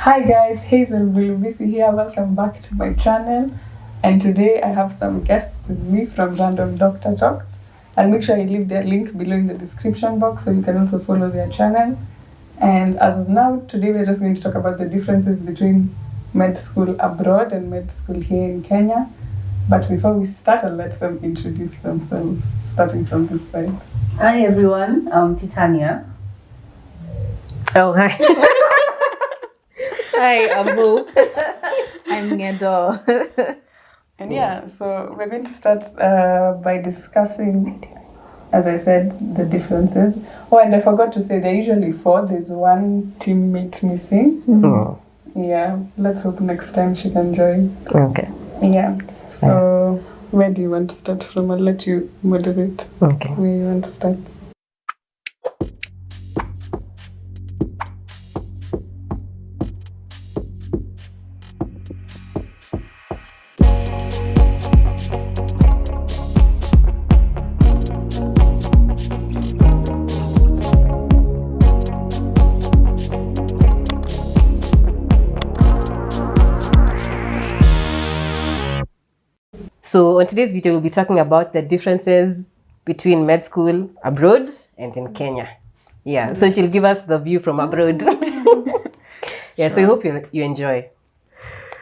Hi guys, Hazel Bulubisi here. Welcome back to my channel. And today I have some guests with me from Random Doctor Talks. I'll make sure I leave their link below in the description box so you can also follow their channel. And as of now, today we're just going to talk about the differences between med school abroad and med school here in Kenya. But before we start, I'll let them introduce themselves, starting from this side. Hi everyone, I'm Titania. Oh, hi. Hi, I'm Boo. I'm Ngedo. And yeah, so we're going to start by discussing, as I said, the differences. Oh, and I forgot to say, there are usually 4. There's one teammate missing. Oh. Yeah, let's hope next time she can join. Okay. Yeah, so where do you want to start from? I'll let you moderate. Okay. Where you want to start? So on today's video, we'll be talking about the differences between med school abroad and in Kenya. Yeah, so she'll give us the view from abroad. Yeah, so I hope you enjoy.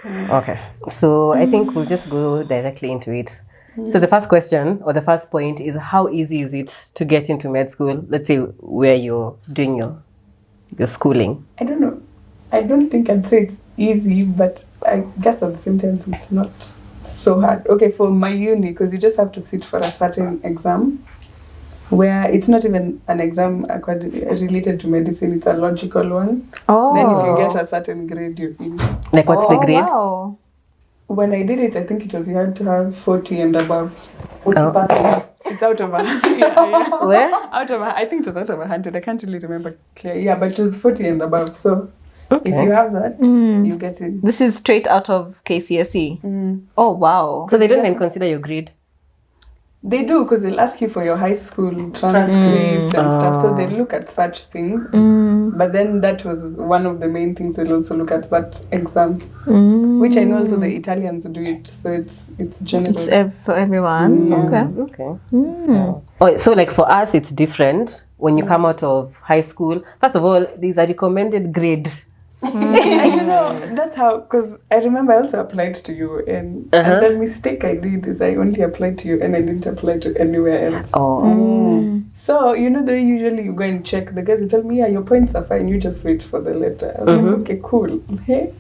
Okay, so I think we'll just go directly into it. So the first question or the first point is, how easy is it to get into med school? Let's say where you're doing your schooling. I don't know. I don't think I'd say it's easy, but I guess at the same time it's not so hard. Okay, for my uni, because you just have to sit for a certain exam where it's not even an exam related to medicine, it's a logical one. Oh. Then if you get a certain grade, you're in. Like, what's the grade? Wow. When I did it, I think it was you had to have 40 and above. 40%. It's out of 100. Yeah. Where? I think it was out of 100. I can't really remember clearly. Yeah, but it was 40 and above. So Okay. if you have that, you get in. This is straight out of KCSE. Oh, wow. So they don't even consider your grade? They do, because they'll ask you for your high school transcript and stuff. So they look at such things. But then that was one of the main things they'll also look at, that exam. Which I know also the Italians do it. So it's general. It's for everyone. Okay. So like for us, it's different when you come out of high school. First of all, there's a recommended grade. And that's how, because I remember I also applied to UN, and the mistake I did is I only applied to UN, I didn't apply to anywhere else. So they usually you go and check, the guys will tell me, yeah, your points are fine, you just wait for the letter. I was like, okay, cool. Hey,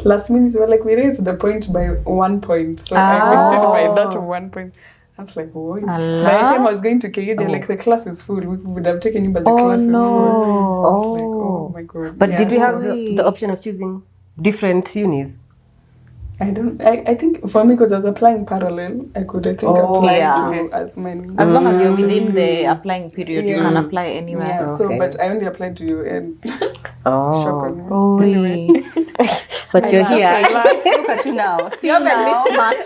last minute they were like, we raised the point by 1 point, so I missed it by that 1 point. I was like, whoa. By the time I was going to KU, they're like, the class is full. We would have taken you, but the class is full. I was like, oh my God. But did we have the option of choosing different unis? I think for me, because I was applying parallel, I could, apply to as many. As long as you're within the applying period, you can apply anywhere. Yeah, so, but I only applied to UN. Shock on me. Anyway. But you're here. Look at you now. See You haven't missed much.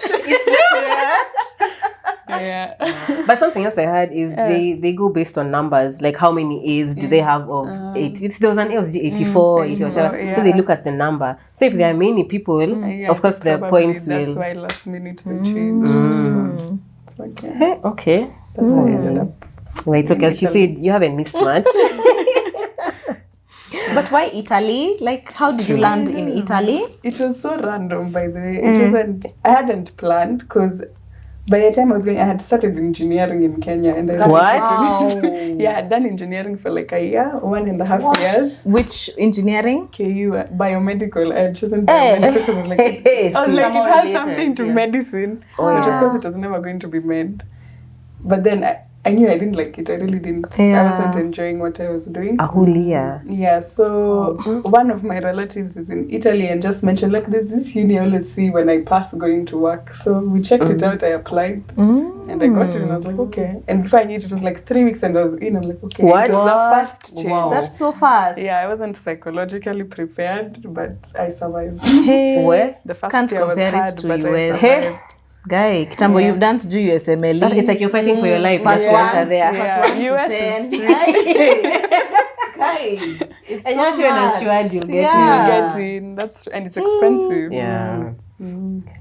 Yeah. But something else I heard is they go based on numbers, like how many A's do they have of 80. There was an A was 84, 80 or whatever. So they look at the number. So if there are many people, of course the points that's will. why last minute they changed. So it's like, Okay. That's how I ended up. Wait, okay. She said you haven't missed much. But why Italy? Like, how did you land in Italy? It was so random, by the way. It wasn't. I hadn't planned, because by the time I was going, I had started engineering in Kenya, and I I had done engineering for like a year, 1.5 years. Which engineering? KU biomedical. I had chosen biomedical because I was like, it has something to medicine, but of course it was never going to be med. But then I knew I didn't like it. I really didn't. I wasn't enjoying what I was doing. Ahulia. Yeah, so one of my relatives is in Italy and just mentioned, like, there's this uni I always see when I pass going to work. So we checked it out. I applied and I got it, and I was like, okay. And before I knew it was like 3 weeks and I was in. I'm like, okay. What? It was the first change. Wow. That's so fast. Yeah, I wasn't psychologically prepared, but I survived. Where? The first Can't year was compare it hard, to but I US. survived. Guy, kitambo, you've done to do USMLE. It's like you're fighting for your life. First Just to enter there. Yeah, Part 1 US to 10. is It's And so not even much. assured you'll get You Yeah. get in. That's true. And it's expensive. Yeah.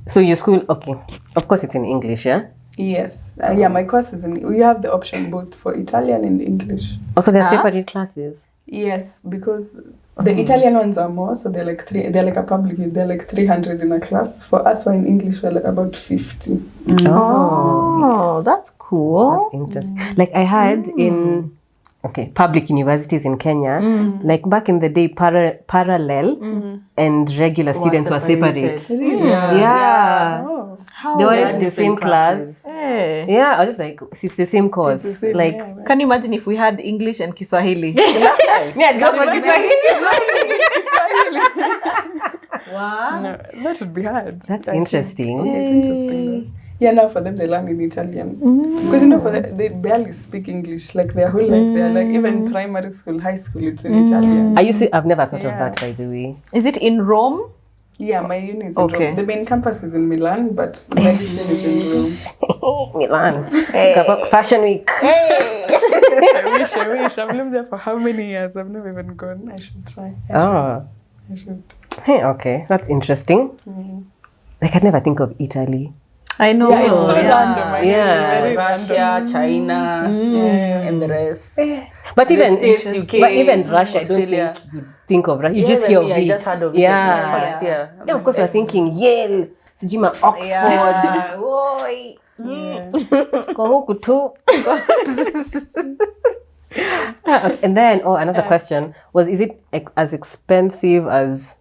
So your school, okay. Of course, it's in English, yeah? Yes. Yeah, my course is in. We have the option both for Italian and English. Also, they're separate classes. Yes, because the Italian ones are more, so they're like they're like a public, they're like 300 in a class. For us, who are in English, we're like about 50. Oh, that's cool. That's interesting. Like I had in public universities in Kenya, like back in the day, parallel and regular students were separate. Yeah. Oh. They were in the same class. Hey. Yeah, I was just like, it's the same course. It's the same, Like, yeah, Can you imagine if we had English and Kiswahili? yeah, go for Wow. No, that would be hard. That's I think. interesting. Okay, it's interesting. Though. Yeah, now for them they learn in Italian because for them, they barely speak English. Like their whole life, they're like even primary school, high school, it's in Italian. I've never thought of Yeah. that, by the way. Is it in Rome? Yeah, my uni is in Okay. Rome. The main campus is in Milan, but medicine is in Rome. Milan. Fashion week. I wish. I've lived there for how many years? I've never even gone. I should try. I should. Hey, okay. That's interesting. Like, I'd never think of Italy. I know. Yeah, it's so random. I know, Yeah. it's very Russia, random. China, and the rest. But even States, UK, but even Russia, Australia. I don't think you think of Russia. You Yeah, just hear of I it. just heard of it. Yeah. First year. Yeah, of course, we're thinking Yale, Sijima, Oxford, Yeah. Oi. kwa huku tu. And then, another question was: is it as expensive as,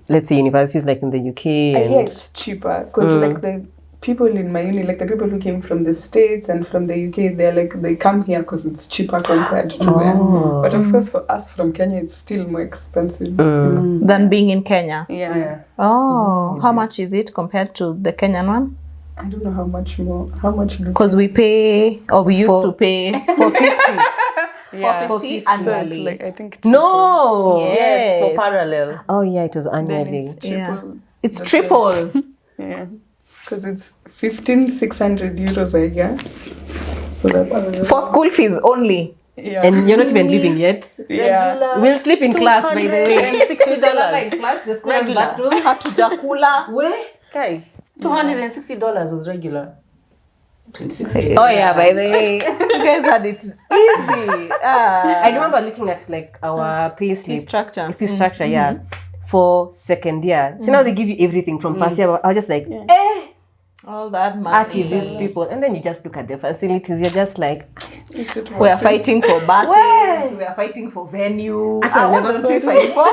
let's say, universities like in the UK? And Yeah, it's cheaper because like the people in my uni, like the people who came from the States and from the UK, they're like they come here because it's cheaper compared to where. But of course, for us from Kenya, it's still more expensive. Than being in Kenya. Yeah. Oh, how much is it compared to the Kenyan one? I don't know how much more. How much? Because we pay, or we used to pay for 50. Yeah. for 50 So it's annually. like I think No. Yes. For parallel. Oh yeah, it was Then annually. it's triple. It's the triple. price. Yeah. Because it's 15,600 euros a year. So that's For school fees only. yeah. And you're not even living yet. yeah. We'll sleep in class, by the way. $260. Class, the school Regular. bathroom. Hatujakula. Where? Kai. $260 was regular. 26. Oh yeah, by the way. You guys had it easy. I remember looking at like our pay Fee slip. structure. Fee structure, yeah. For second year. So now they give you everything from first year. I was just like, All that Aki, money. these people. And then you just look at the facilities. You're just like, We are fighting for buses. Where? We are fighting for venue. I can What never don't we forget. fight for?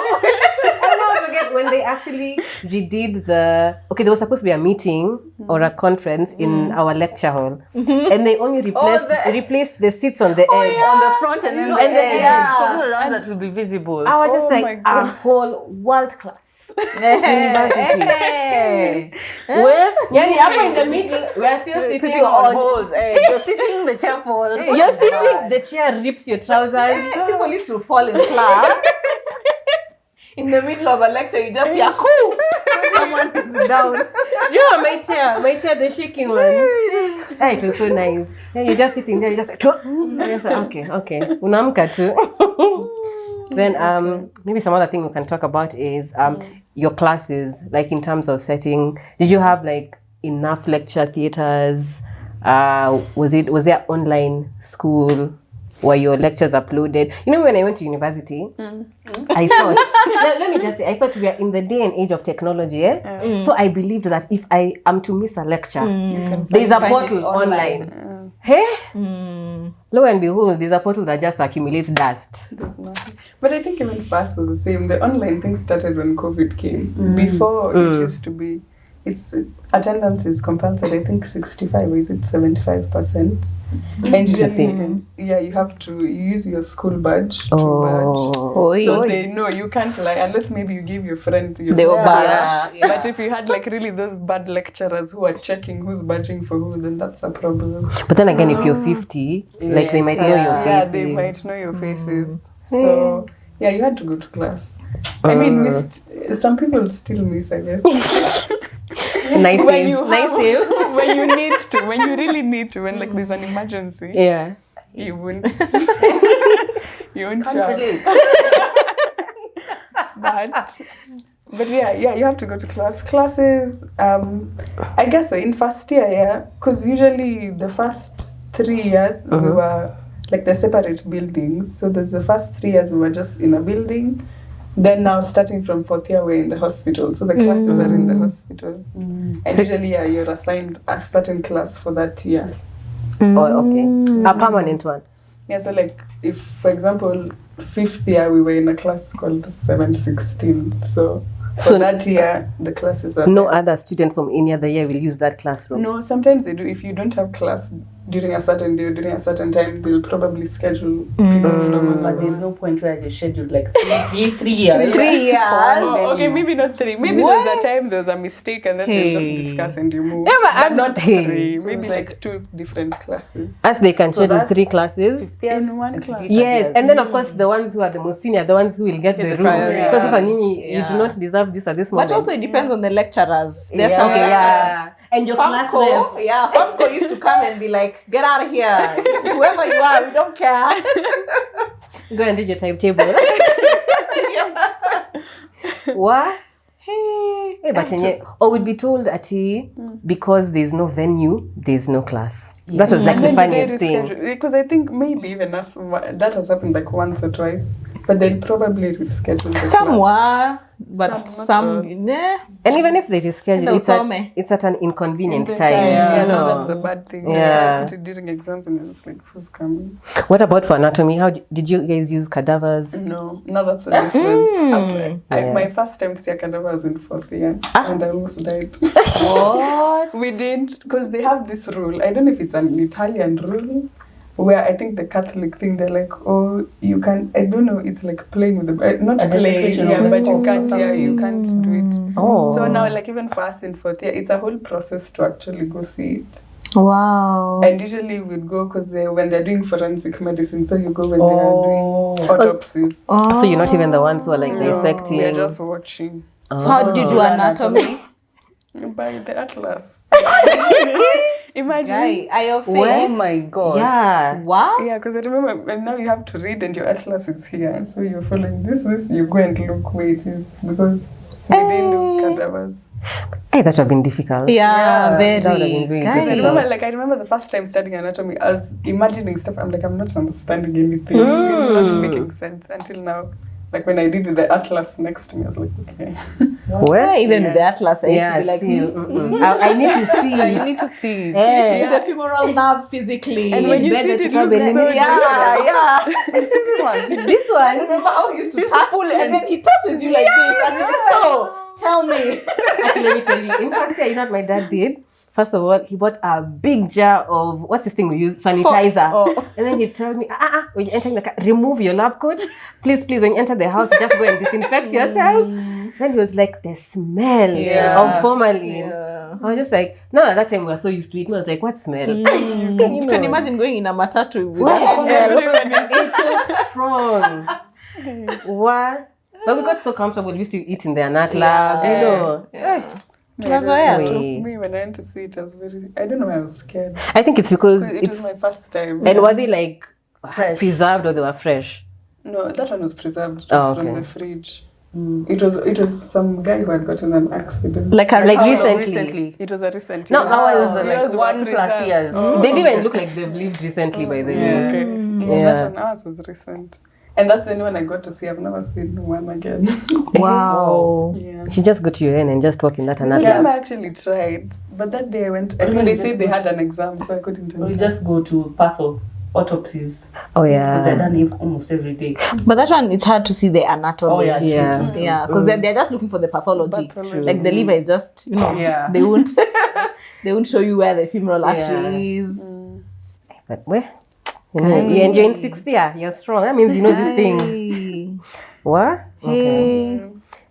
I'll never forget when they actually redid the. Okay, there was supposed to be a meeting or a conference in our lecture hall, and they only replaced the seats on the edge. On the front and then And then- yeah. That will be visible. I was just Oh my like God. a whole world class university. Hey. Where up in the middle, we're still sitting on. holes. You're sitting in the chair for You're sitting. The chair rips your trousers. People used to fall in class. In the middle of a lecture, you just hear "Coo!" Someone is down. You know my chair, the shaking one. It was so nice. Yeah, you're just sitting there, you're just like, okay. Unamka too. Then maybe some other thing we can talk about is your classes, like in terms of setting. Did you have like enough lecture theaters? Was there online school? Were your lectures uploaded? You know, when I went to university, I thought, let me just say, I thought we are in the day and age of technology. So I believed that if I am to miss a lecture, there's a find portal it online. Hey? Lo and behold, there's a portal that just accumulates dust. That's nothing. But I think even for us was the same. The online thing started when COVID came. Before it used to be, attendance is compulsory. I think 65 or is it 75%? And It's the same. Yeah, you have to use your school badge to Oh. So they know you can't lie unless maybe you give your friend your They were school bad. badge. But if you had like really those bad lecturers who are checking who's badging for who, then that's a problem. But then again, if you're 50, like they might know your Yeah, faces. they might know your faces. So yeah, you had to go to class. I mean, some people still miss, I guess. Nice when save. you Nice have, save. when you need to, when you really need to, when like there's an emergency, Yeah. you wouldn't You won't Can't show up. relate. But yeah, you have to go to classes. I guess so in first year, yeah, because usually the first 3 years we were like the separate buildings. So there's the first 3 years we were just in a building. Then now starting from 4th year we're in the hospital. So the classes are in the hospital. And usually you're assigned a certain class for that year. Oh, okay. A permanent one. Yeah, so like if for example 5th year we were in a class called 716. So that year the classes are no other student from any other year will use that classroom. No, sometimes they do. If you don't have class during a certain day or during a certain time, they'll probably schedule people from But there's no point where they scheduled like 3 years. 3 years. Oh, okay, maybe not 3. Maybe there's a time there's a mistake and then they just discuss and you move. Yeah, but not hey. 3. Maybe like 2 different classes. As they can schedule that's 3 classes. In one class. Yes, and then of course the ones who are the most senior, the ones who will get the room. priority. Because Yeah. sasa nyinyi, you do not deserve this at this moment. But also it depends on the lecturers. There's some Okay, lecturers. yeah. And your class rep. Famco used to come and be like, get out of here. Whoever you are, we don't care. Go and read your timetable. What? Hey, but or we'd be told ati because there's no venue, there's no class. That was like And the then funniest they thing. reschedule. Because I think maybe even us, that has happened like once or twice. But they'll probably reschedule the class. Somewhere, but Some, not some, all. nah. And even if they reschedule, Hello, it's at, Some. it's at an inconvenient In the time. Yeah, you no, know. that's a bad thing. Yeah. Put it during exams and you're just like, who's coming? What about for anatomy? How did you guys use cadavers? No, that's a difference. Yeah. My first time to see a cadaver was in 4th year and I almost died. What? We did, because they have this rule. I don't know if it's an Italian rule, where I think the Catholic thing, they're like, oh, you can, I don't know, it's like playing with the, not A playing, desecration yeah, of the but you Pope or can't, yeah, something. you can't do it. Oh. So now, like even for us in 4th year, it's a whole process to actually go see it. Wow. And usually we'd go because when they're doing forensic medicine, so you go when they are doing autopsies. So you're not even the ones who are like No, dissecting. we're just watching. So how did you do anatomy? By the atlas. Imagine. Guy, are your Oh face? my gosh. Yeah. What? Yeah, because I remember and now you have to read and your atlas is here. So you're following this, you go and look where it is because we didn't do cadavers. Hey, that would have been difficult. Yeah, very. That would have been very Guy. Because difficult. I remember the first time studying anatomy, I was imagining stuff. I'm like, I'm not understanding anything. It's not making sense until now. Like when I did with the atlas next to me, I was like, okay. Well, Even with the atlas, I used to be like, still, I need to see. You need to see it. Eh. see the femoral nerve physically. And when you see it, it looks so different. yeah. This one. This one, remember how he used to touch and then he touches you like this. Actually, so tell me. Actually, let me tell you. In first year, you know what my dad did? First of all, he bought a big jar of, what's this thing we use? Sanitizer. Oh. And then he told me, when you enter the car, remove your lab coat. Please, when you enter the house, just go and disinfect yourself. Then he was like, the smell of formalin. I was just like, no, at that time we were so used to it. I was like, what smell? You can imagine going in a matatu with It's so strong. What? But we got so comfortable. We used to eat in the anat lab, you know. Me, when I went to see it, I was I don't know why I was scared. I think it's because It was my first time. And were they like Fresh. preserved or they were fresh? No, that one was preserved just from the fridge. It was some guy who had gotten an accident. like recently. It was a recent. No, year. ours was Yours like were 1+ preserved. years. Oh, They didn't even look like they've lived recently, by the way. okay. Yeah. That one ours was recent. And that's the only one I got to see. I've never seen one again. wow. Yeah. She just go to your end and just walk in that The anat time lab. I actually tried, but that day I went. I think Really, they this said they much? had an exam, so I couldn't. We just go to patho autopsies. Oh Because I yeah. done it almost every day. But that one, it's hard to see the anatomy. Oh yeah, true, Yeah. true, true. Yeah, because they're just looking for the pathology. Pathology. Like the liver is just, Yeah. they won't they won't show you where the femoral Yeah. artery is. But where? You're in 6th year. You're strong. That means you know these things. What? Okay.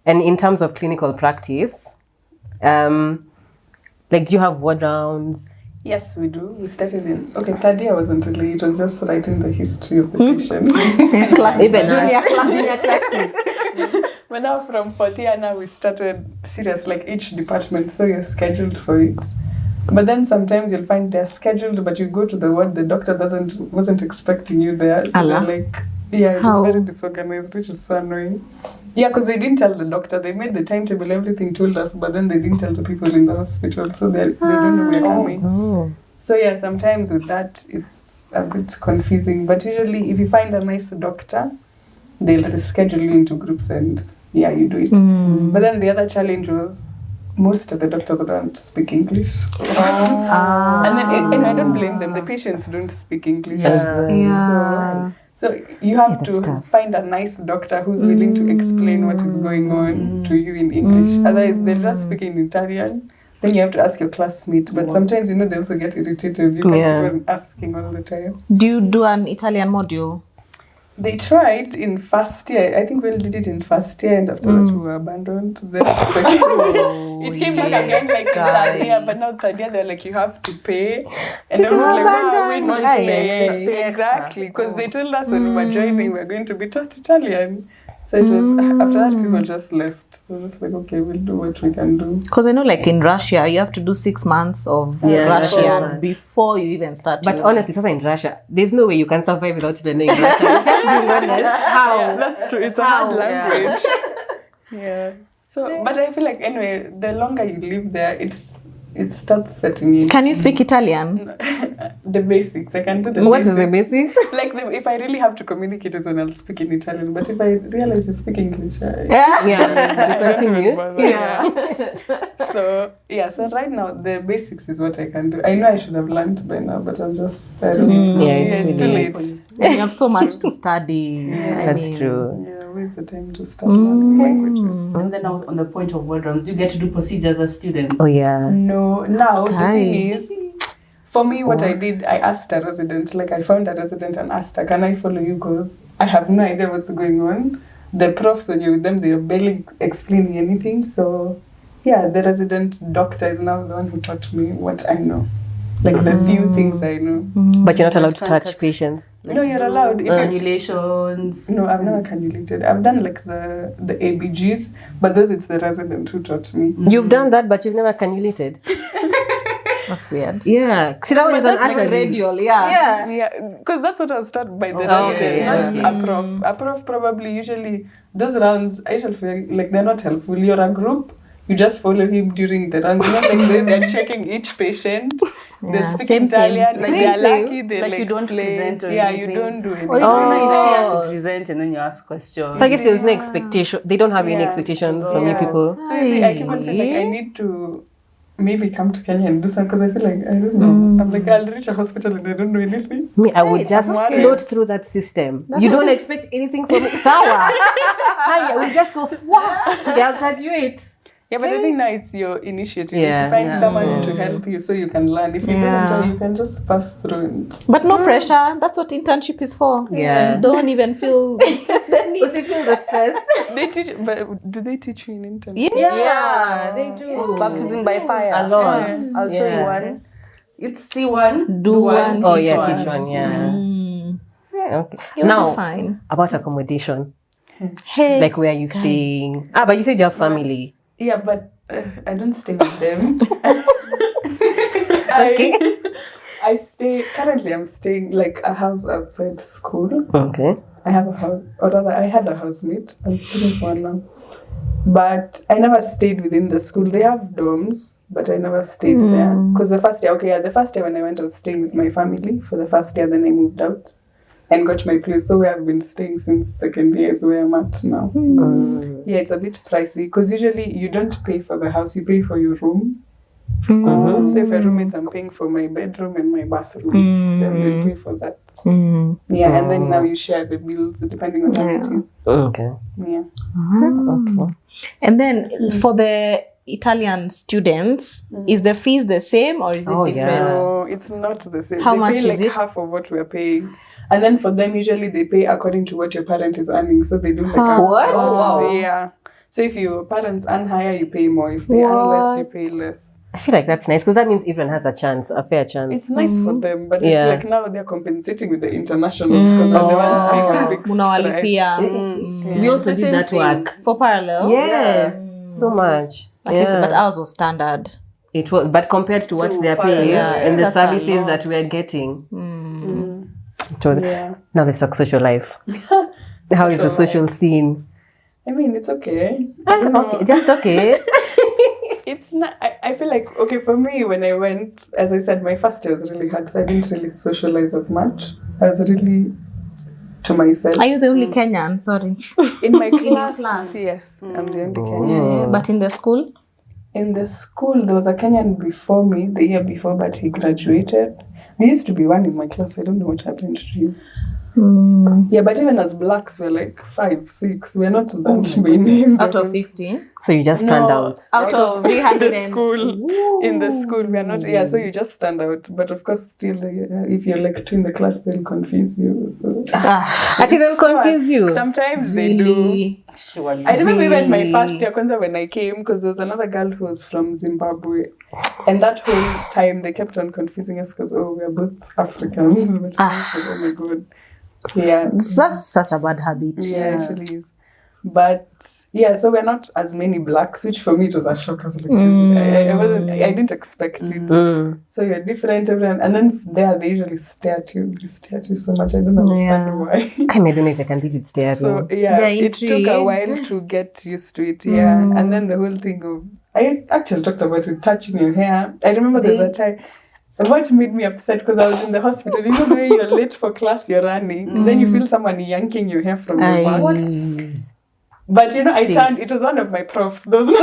And in terms of clinical practice, like, do you have ward rounds? Yes, we do. We started in 3rd year wasn't really. It was just writing the history of the patient. Even Junior class. But now from 4th year now we started serious, like each department, so you're scheduled for it. But then sometimes you'll find they're scheduled, but you go to the ward, the doctor wasn't expecting you there. So Allah. they're like, Yeah, it How? was very disorganized, which is so annoying. Yeah, because they didn't tell the doctor. They made the timetable, everything told us, but then they didn't tell the people in the hospital, so they don't know we're coming. Oh. So yeah, sometimes with that, it's a bit confusing. But usually, if you find a nice doctor, they'll reschedule you into groups and yeah, you do it. But then the other challenge was most of the doctors don't speak English. So. And then and I don't blame them. The patients don't speak English. So you have to find a nice doctor who's willing to explain what is going on to you in English. Otherwise, they're just speaking in Italian. Then you have to ask your classmate. But sometimes, they also get irritated. You can't even asking all the time. Do you do an Italian module? They tried in first year. I think we did it in first year, and after that we were abandoned. Then it came back again like third year, but now third year they're like, you have to pay. And I was like, why are we not paying? Exactly, because they told us when we were joining we were going to be taught Italian. So it was after that people just left. So it was like, okay, we'll do what we can do. Because I know, like in Russia, you have to do 6 months of Russian before you even start. But honestly, in Russia, there's no way you can survive without learning Russian. Just being honest. How? Yeah, that's true. It's a hard language. Yeah. So, but I feel like anyway, the longer you live there, it starts setting in. Can you speak Italian? The basics. I can do the What basics. is the basics? Like if I really have to communicate it, then I'll speak in Italian. But if I realize you speak English, Yeah. Continue. So right now the basics is what I can do. I know I should have learned by now, but I'm just it's too late. And you have so much to study. That's true. Yeah, where's the time to start learning languages? And then on the point of word rounds, you get to do procedures as students. Oh yeah. No, now the thing is, for me, what I did, I asked a resident, like I found a resident and asked her, can I follow you? Because I have no idea what's going on. The profs, when you're with them, they're barely explaining anything. So, yeah, the resident doctor is now the one who taught me what I know. Like the few things I know. But you're not allowed to touch patients. No, you're allowed. If Cannulations. No, I've never cannulated. I've done like the ABGs, but those it's the resident who taught me. You've done that, but you've never cannulated. That's weird. Yeah. See, that was an actual radial, yeah. Because that's what I was taught by the resident, not a prof. A prof probably usually, those rounds, I usually feel like they're not helpful. You're a group, you just follow him during the rounds. Not like they're checking each patient. They'll speak Italian, like they're lucky, they'll like you don't present or you anything. don't do anything. You have to present and then you ask questions. So I guess there's no expectation. They don't have any expectations from you people. So I keep on feeling like I need to maybe come to Kenya and do something, because I feel like, I don't know. I'm like, I'll reach a hospital and I don't know anything. Me, I would just float through that system. You don't expect anything from me. Sawa. Hi, I will just go, I'll graduate. Yeah, but I think now it's your initiative. You find someone to help you so you can learn. If you don't, you can just pass through. But no pressure. That's what internship is for. Yeah. You don't even feel the need. You feel the stress. They teach, but do they teach you in internship? Yeah, they do. Baptism by fire. A lot. I'll show you one. It's see one, Do one, Oh teach yeah, one. teach one. Yeah. Yeah. Okay. You'll Now be fine. about accommodation, Hey. like where are you staying? But you said you have family. Yeah, but I don't stay with them. Currently I'm staying like a house outside school. Okay. I have a house, or rather I had a housemate. I'm looking for one now. But I never stayed within the school. They have dorms, but I never stayed there. Because the first year when I went, I was staying with my family for the first year. Then I moved out and got my place. So we have been staying since second year is where I'm at now. Yeah, it's a bit pricey because usually you don't pay for the house, you pay for your room. So if a roommate, I'm paying for my bedroom and my bathroom, then they'll pay for that. Yeah, and then now you share the bills depending on how it is. Okay. Yeah. Okay. And then for the Italian students, is the fees the same or is it different? Yeah. No, it's not the same. How they much pay is like it? half of what we're paying. And then for them, usually they pay according to what your parent is earning. So they do like a What? Wow. Yeah. So if your parents earn higher, you pay more. If they earn less, you pay less. I feel like that's nice because that means everyone has a chance, a fair chance. It's nice for them, but Yeah. it's like now they're compensating with the internationals because we're the ones paying a fixed price. Unawalipia. We also The did same that thing. work. For parallel? Yes, so much. At least, but ours was standard. It was, but compared to what they're paying parallel, and the that's a services lot. that we're getting, Now let's talk social life. How is the social scene? I mean, it's okay. I don't know. Okay, just okay. It's not, I feel like, okay, for me, when I went, as I said, my first year was really hard, so I didn't really socialize as much. I was really to myself. Are you the only Kenyan? Sorry. In my class, yes, I'm the only Kenyan. But in the school? In the school, there was a Kenyan before me, the year before, but he graduated. There used to be one in my class. I don't know what happened to him. Yeah, but even as blacks, we're like 5, 6. We're not that many. Out of 15? So you just stand out. Out of 300 the school. In the school, we are not. Yeah, so you just stand out. But of course, still, if you're like two in the class, they'll confuse you. So Actually, they'll confuse you. sometimes they do. Surely. I remember even my first year, when I came, because there was another girl who was from Zimbabwe, and that whole time they kept on confusing us because we are both Africans. But I was like, oh my god. Yeah. That's such a bad habit. Yeah, it actually is. But yeah, so we're not as many blacks, which for me it was a shock. I was like, I didn't expect it. So you're different, everyone, and then they usually stare at you. They stare at you so much. I don't understand why. I don't know if I can deal with staring. So yeah, it took a while to get used to it. Yeah, and then the whole thing of I actually talked about it, touching your hair. I remember there's a time. What made me upset because I was in the hospital. You know the way you're late for class, you're running, and then you feel someone yanking your hair from your back. But I turned. It was one of my profs. Those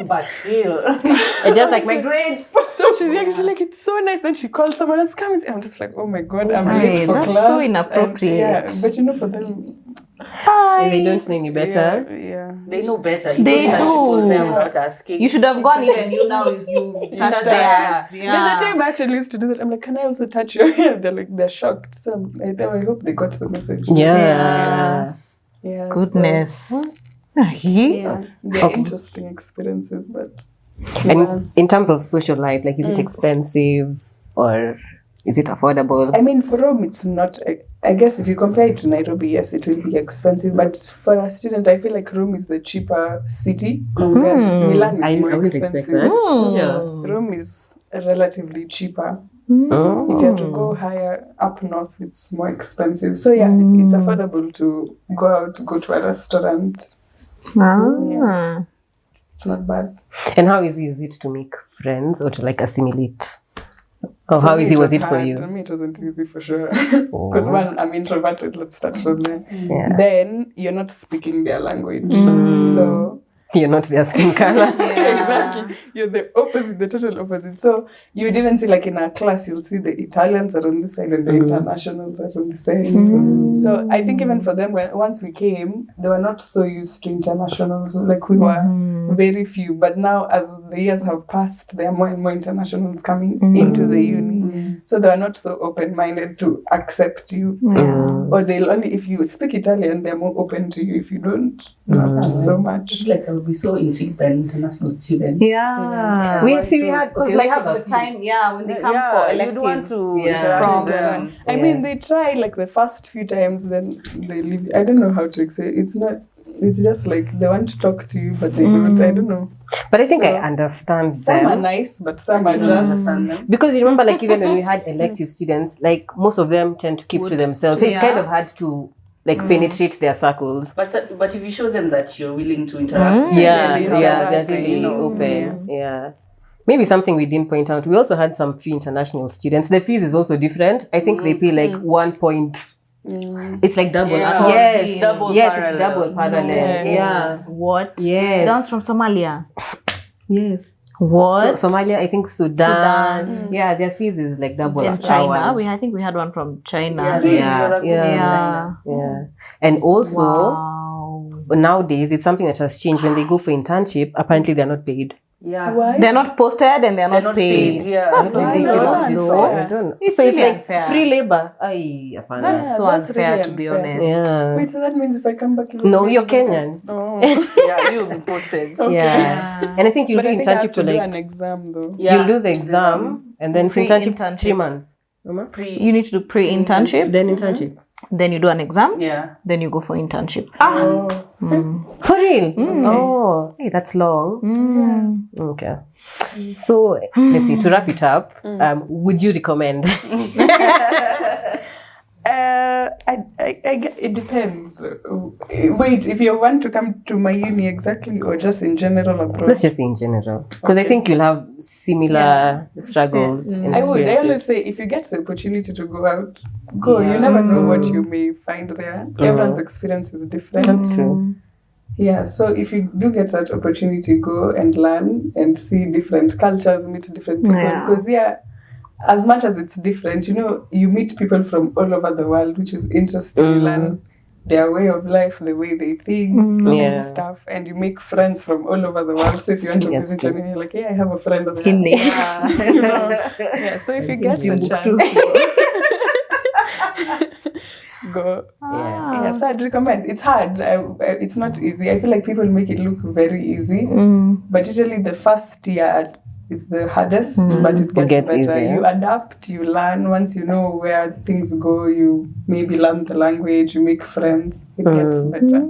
but still. And just like my grade. So she's like, it's so nice. Then she calls someone else comes. I'm just like, oh my god, I'm late for that's class. so inappropriate. And, but for them, they don't know any better. Yeah. They know better. You They don't touch people's hair do. without asking. You should have gone even you now if you touch their hair. There's a time I actually used to do that. I'm like, can I also touch your hair? They're shocked. So I hope they got the message. Yeah. Yeah. Goodness. They're interesting experiences, but And in terms of social life, like, is it expensive or is it affordable? I mean, for Rome, it's not. I guess if you compare it to Nairobi, yes, it will be expensive. But for a student, I feel like Rome is the cheaper city compared. Milan is more expensive. Rome is relatively cheaper. If you have to go higher up north, it's more expensive. So yeah, it's affordable to go out, go to a restaurant. Yeah. It's not bad. And how easy is it to make friends or to like assimilate? Or how easy was it for you? For me, it wasn't easy for sure. Because one, I'm introverted. Let's start from there. Yeah. Then you're not speaking their language, so You're not their skin color. exactly. You're the opposite, the total opposite. So you would even see, like in our class, you'll see the Italians are on this side and the internationals are on this side. So I think even for them, once we came, they were not so used to internationals. Like we were very few. But now, as the years have passed, there are more and more internationals coming into the uni. So they are not so open-minded to accept you. Or they'll only, if you speak Italian, they're more open to you. If you don't, not so much. Like I would be so intrigued by an international student. Yeah. We We see see we had- because okay, like we have have a the few. time, when they come for electives. You'd want to Yeah. interact From with them. I mean, they try like the first few times, then they leave. I don't know how to explain. It's not. It's just like they want to talk to you, but they don't. I don't know. But I think So, I understand Some are them. nice, but some are I don't just. understand them. Because you remember, like, even when we had elective students, like, most of them tend to keep to themselves. So it's kind of hard to, like, penetrate their circles. But if you show them that you're willing to interact, Yeah, they they're interact, really open. Yeah. Maybe something we didn't point out. We also had some few international students. The fees is also different. I think they pay like 1 point. It's like double. Yeah. Yes, Double yes, parallel. it's double parallel. Yes. Yeah. What? Yes. Dance from Somalia. Yes. What? So, Somalia, I think Sudan. Yeah, their fees is like double. Then of China. ours. I think we had one from China. Yeah. And also, Wow. nowadays, it's something that has changed. When they go for internship, apparently they're not paid. Yeah. Why? They're not posted and they're not not paid. paid, yeah. That's Why ridiculous. not? though. I don't know. It's So it's really like unfair. free labor. Ay, apana. That's so that's unfair, really to be unfair. honest. Yeah. Wait, so that means if I come back, No, you're Kenyan. Oh, Yeah, you'll be posted. Yeah. And I think you'll but do I think I have internship to for do like an exam though. Yeah. you'll do the exam and then internship Pre-internship. 3 months. You need to do pre-internship, Then internship. then you do an exam, Yeah. then you go for internship. Oh, For real? Oh, hey, that's long. Okay. So let's see. To wrap it up, would you recommend? It depends. Wait, if you want to come to my uni exactly, or just in general abroad? Let's just say in general, because I think you'll have similar struggles. And I experiences. always say, if you get the opportunity to go out, go. You never know what you may find there. Everyone's experience is different. That's true. Yeah, so if you do get that opportunity, go and learn and see different cultures, meet different people. Because as much as it's different, you meet people from all over the world, which is interesting. You learn their way of life, the way they think and stuff, and you make friends from all over the world. So if you want to visit and you're like, I have a friend there. So if you get the chance, go. So I'd recommend. It's hard. It's not easy. I feel like people make it look very easy, but usually the first year is the hardest, but it gets better. Easier. You adapt, you learn. Once you know where things go, you maybe learn the language, you make friends. It gets better.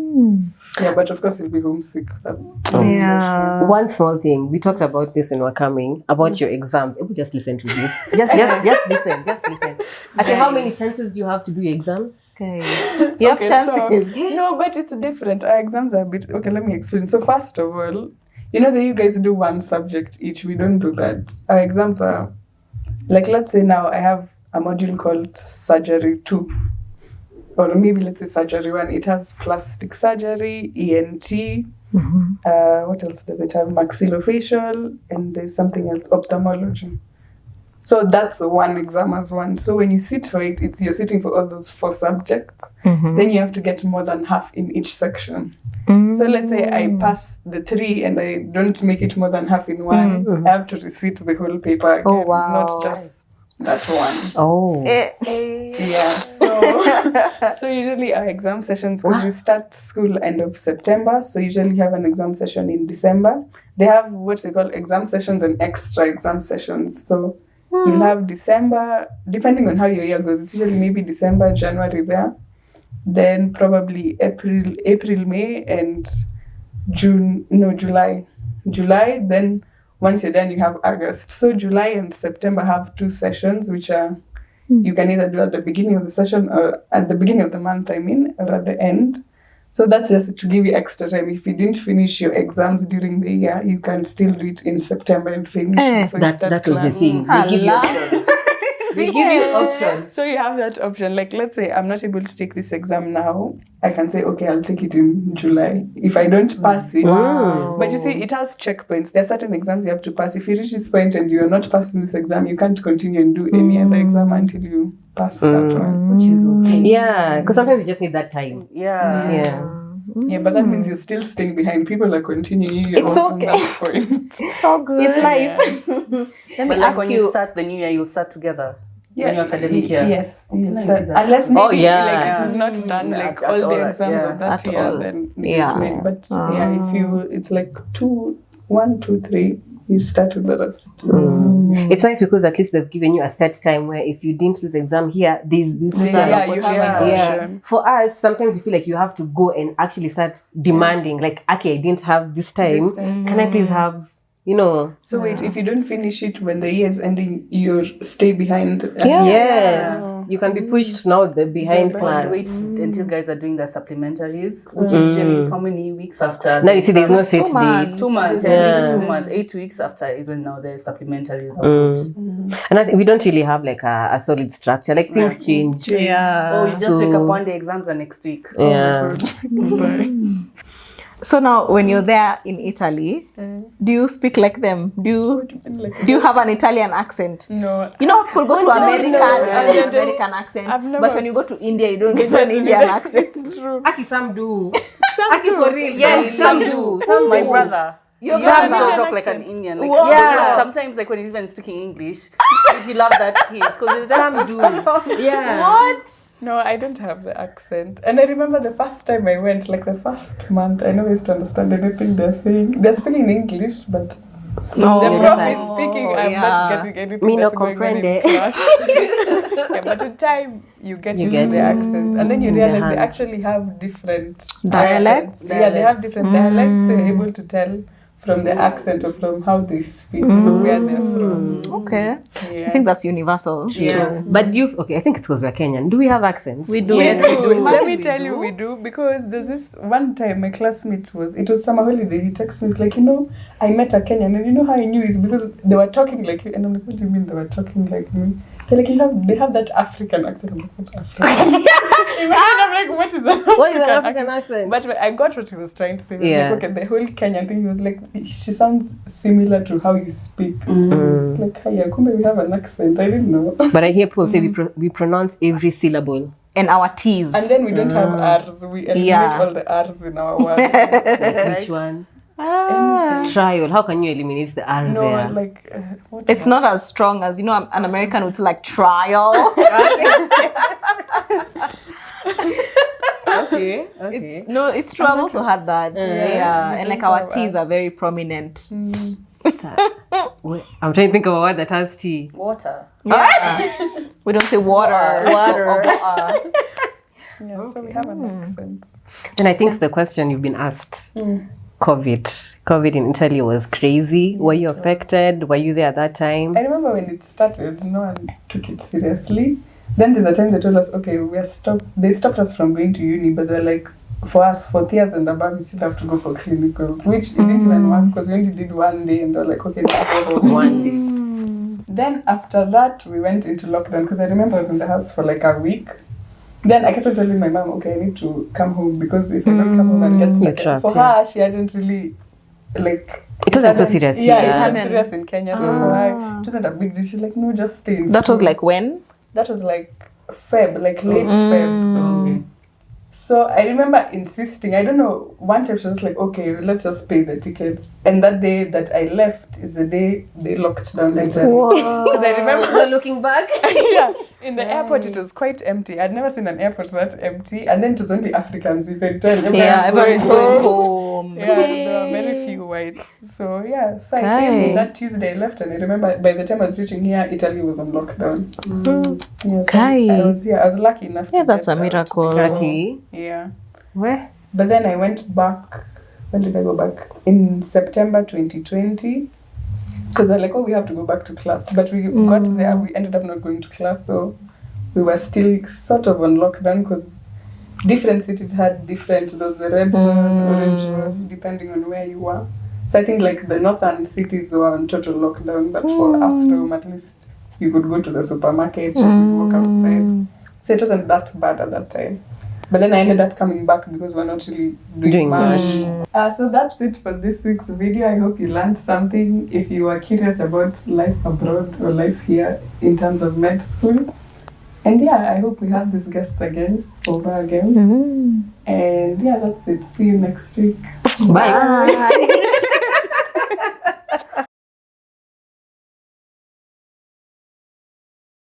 Yeah, but of course you'll be homesick. That's One small thing. We talked about this when we were coming, about your exams. Just listen to this. Just listen. Okay, how many chances do you have to do your exams? Okay. You have chances. No, but it's different. Our exams are a bit... Okay, let me explain. So first of all, that you guys do one subject each. We don't do that. Our exams are... Like, let's say now I have a module called Surgery 2. Or maybe let's say Surgery 1. It has plastic surgery, ENT. What else does it have? Maxillofacial. And there's something else, ophthalmology. So that's one exam as one. So when you sit for it, you're sitting for all those 4 subjects. Then you have to get more than half in each section. So let's say I pass the 3 and I don't make it more than half in one. I have to recite the whole paper again, not just that one. Yeah. So usually our exam sessions, because we start school end of September, so usually have an exam session in December. They have what they call exam sessions and extra exam sessions. So you'll have December, depending on how your year goes. It's usually maybe December, January there. Then probably April, May, and July. Then once you're done, you have August. So July and September have 2 sessions, which are you can either do at the beginning of the session or at the beginning of the month, or at the end. So that's just to give you extra time. If you didn't finish your exams during the year, you can still do it in September and finish before you start that class. was the thing. They give you options. They give you options. So you have that option. Like, let's say I'm not able to take this exam now. I can say, okay, I'll take it in July. If I don't pass it. But you see, it has checkpoints. There are certain exams you have to pass. If you reach this point and you're not passing this exam, you can't continue and do any other exam until you pass that one. Which is okay. Yeah, because sometimes you just need that time. Yeah, but that means you're still staying behind. People are continuing. It's okay. On that point. It's all good. It's life. Let me ask when you start the new year, you'll start together. Yeah, in your academic year. Yes, you start. Unless maybe like you've not done like all the exams of that year, then but if you, it's like 1, 2, 3. You start with the rest. It's nice because at least they've given you a set time where if you didn't do the exam here, there's this you have an option. For us, sometimes you feel like you have to go and actually start demanding, like, okay, I didn't have this time. Can I please have, So wait, if you don't finish it when the year is ending, you stay behind. Yes. You can be pushed now behind class. Wait until guys are doing their supplementaries, which is usually how many weeks after? Now you see there's no set date. 2 months. At least 2 months. 8 weeks after is when now the supplementaries are put. And I think we don't really have like a solid structure. Like things change. Oh, you just wake up one day, exams are next week. Yeah. So now, when you're there in Italy, do you speak like them? Do you have an Italian accent? No. You know, people go to America, they have an American accent. But when you go to India, you don't get an Indian accent. It's true. Aki, some do. Aki for real. Yes, some do. My brother. Your brother brother talk like an Indian. Like, yeah. Sometimes, like when he's even speaking English, he love that hint because some do. Yeah. What? No, I don't have the accent. And I remember the first time I went, like the first month, I know I used to understand anything they're saying. They're speaking English, but the prof is speaking. I'm not getting anything that's going on in class. But with time, you get used to the accents. And then you realize they actually have different dialects. Yeah, they have different dialects. So you're able to tell from the accent or from how they speak, where they're from. Okay. Yeah. I think that's universal. Yeah. But I think it's because we're Kenyan. Do we have accents? We do. Yes, Yes, we we do. do. Let me tell you, we do, because there's this one time my classmate it was summer holiday, he texted me, he's like, I met a Kenyan, and you know how I knew it's because they were talking like you, and I'm like, what do you mean they were talking like me? They're like, they have that African accent. I'm like, what African? Imagine, I'm like, what is that? What is an African accent? But I got what he was trying to say. He was Yeah. like, okay, the whole Kenyan thing, he was like, she sounds similar to how you speak. It's like, hiya, kumbe we have an accent. I didn't know. But I hear people say we pronounce every syllable. And our T's. And then we don't have R's. We eliminate all the R's in our words. Which one? Anything. Trial. How can you eliminate the R No, there? like, what It's not as strong as, an American would say like trial. Okay. It's true. I've also had that. Yeah. And like our T's are very prominent. Wait, I'm trying to think of a word that has T. Water. Yeah. We don't say water. Water. Yeah, so we have an accent. Then I think the question you've been asked, COVID in Italy was crazy. Were you affected? Were you there at that time? I remember when it started, no one took it seriously. Then there's a time they told us, okay, they stopped us from going to uni, but they're like, for us, 40 years and above, we still have to go for clinicals, which it didn't even work because we only did one day, and they're like, okay, let's go for one day. Then after that, we went into lockdown because I remember I was in the house for like a week. Then I kept on telling my mom, okay, I need to come home because if I don't come home, I'll get stuck. Trapped, For her, she hadn't really, like... It wasn't so serious. Yeah, it yeah. wasn't serious in Kenya, so for her, it wasn't a big deal. She's like, no, just stay in That was school. like when? That was like Feb, like late Feb. So I remember insisting, I don't know, one time she was like, okay, let's just pay the tickets. And that day that I left is the day they locked down Italy. Because I remember looking back. yeah, in the airport it was quite empty. I'd never seen an airport that empty. And then it was only Africans, you can tell. Everybody's going home. Yeah, there were very few whites. So yeah, so I came that Tuesday, I left, and I remember by the time I was reaching here, Italy was on lockdown. Yeah, so I was here. I was lucky enough to that's get a miracle. Lucky. Yeah. Where? But then I went back. When did I go back? In September 2020. Because they're like, oh, we have to go back to class. But we got there, we ended up not going to class. So we were still sort of on lockdown because different cities had different, there was the red zone, orange zone, depending on where you were. So I think like the northern cities were on total lockdown. But for us, Rome, at least you could go to the supermarket and walk outside. So it wasn't that bad at that time. But then I ended up coming back because we're not really doing much. So that's it for this week's video. I hope you learned something. If you are curious about life abroad or life here in terms of med school. And yeah, I hope we have these guests over again. And yeah, that's it. See you next week. Bye.